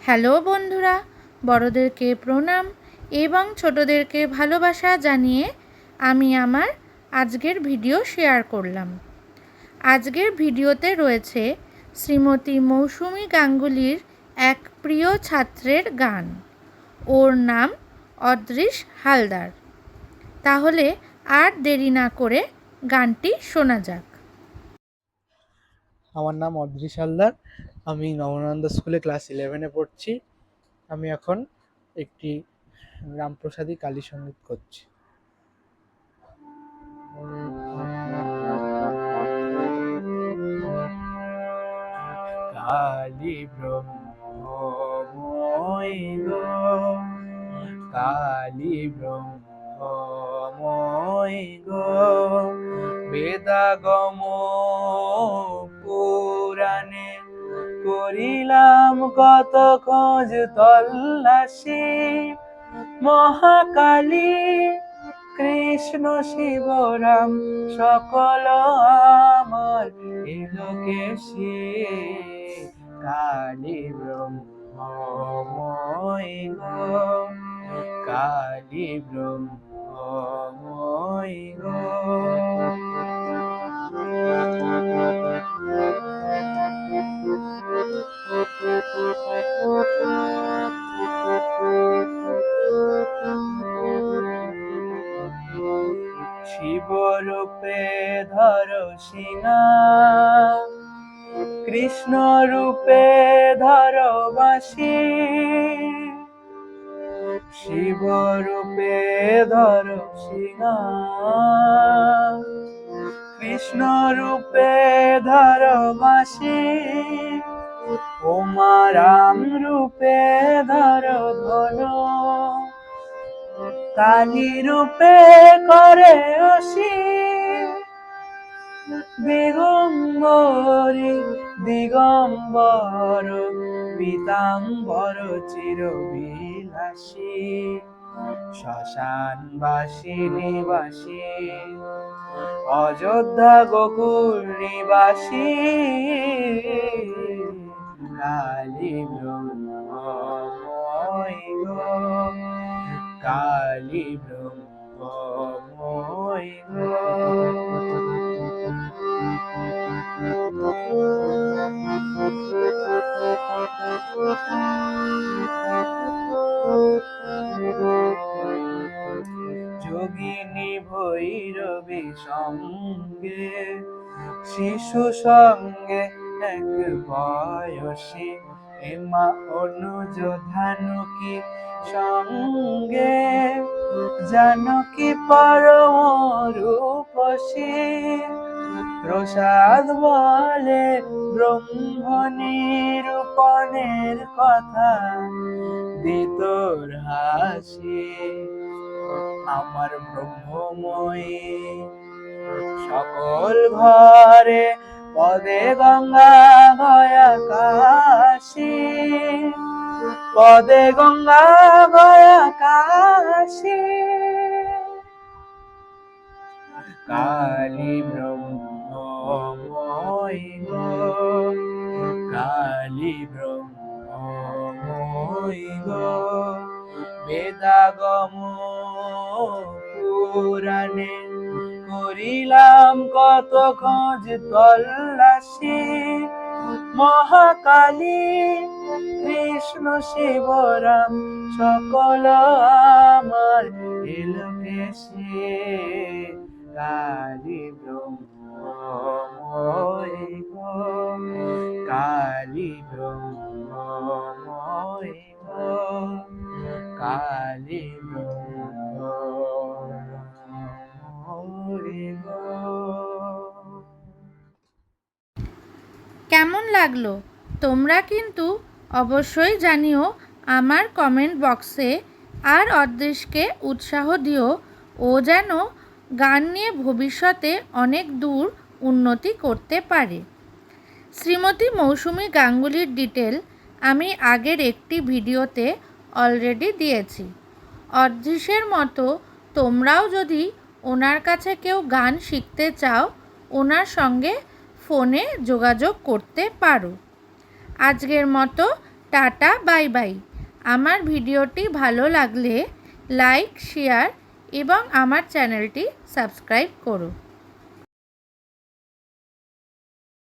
Hello বন্ধুরা, বড়দেরকে প্রণাম এবং ছোটদেরকে ভালোবাসা জানিয়ে আমি আমার আজকের ভিডিও শেয়ার করলাম। আজকের ভিডিওতে রয়েছে শ্রীমতী মৌসুমী গাঙ্গুলির এক প্রিয় ছাত্রের গান। ওর নাম অদৃশ হালদার। তাহলে আর দেরি না করে গানটি শোনা যাক। আমার নাম অদৃশ হালদার। আমি নবনন্দা স্কুলে ক্লাস 11-এ পড়ছি। আমি এখন একটি রামপ্রসাদী কালী সঙ্গীত করছি। কালী ব্রহ্মময় গো, কালী ব্রহ্মময় গো, বেদাগম পুরাণে করিলাম কত খোঁজ তল্লাশি। মহাকালী কৃষ্ণ শিব রাম সকল আমার এলোকেশে। কালী ব্রহ্মময় গো, কালী ব্রহ্মময় গো। শিবরূপে ধর সিংহা, কৃষ্ণ রূপে ধর বাঁশি। শিবরূপে ধর সিংহা, কৃষ্ণ রূপে ধর বাঁশি। ওমা রাম রূপে ধর ধনু, কালী রূপে করে অসি। দিগম্বরী দিগম্বর পীতাম্বর চিরবিলাসী। শ্মশানবাসী নিবাসী, অযোধ্যা গোকুল নিবাসী। কালী ব্রহ্মময় গো, কালী ব্রহ্মময় গো। যোগিনী ভৈরবী সঙ্গে, শিশু সঙ্গে এক বয়সী। হেমা অনুজ ধানুকি সঙ্গে, জানকী পরম রূপসী। প্রসাদ বলে ব্রহ্ম নিরূপণের কথা, দিতর হাসি। আমার ব্রহ্মময়ী সকল ঘরে, পদে গঙ্গা গয়া কাশী। পদে গঙ্গা গয়া কাশী। কালী ব্রহ্মময় গো, কালী ব্রহ্মময় গো। বেদাগম পুরাণে করিলাম কত খোঁজ তল্লাশি। মহাকালী কৃষ্ণ শিব রাম সকল আমার এলোকেশে। কালী ব্রহ্মময় গো, কালী ব্রহ্মময় গো, কালী ব্রহ্মময় গো। কেমন লাগলো তোমরা কিন্তু অবশ্যই জানিও আমার কমেন্ট বক্সে। আর অদৃশকে উৎসাহ দিও, ও যেন গান নিয়ে ভবিষ্যতে অনেক দূর উন্নতি করতে পারে। শ্রীমতী মৌসুমী গাঙ্গুলির ডিটেল আমি আগের একটি ভিডিওতে অলরেডি দিয়েছি। অদৃশের মতো তোমরাও যদি ওনার কাছে কেউ গান শিখতে চাও, ওনার সঙ্গে ফোনে যোগাযোগ করতে পারো। আজকের মতো টাটা, বাই বাই। আমার ভিডিওটি ভালো লাগলে লাইক, শেয়ার এবং আমার চ্যানেলটি সাবস্ক্রাইব করো।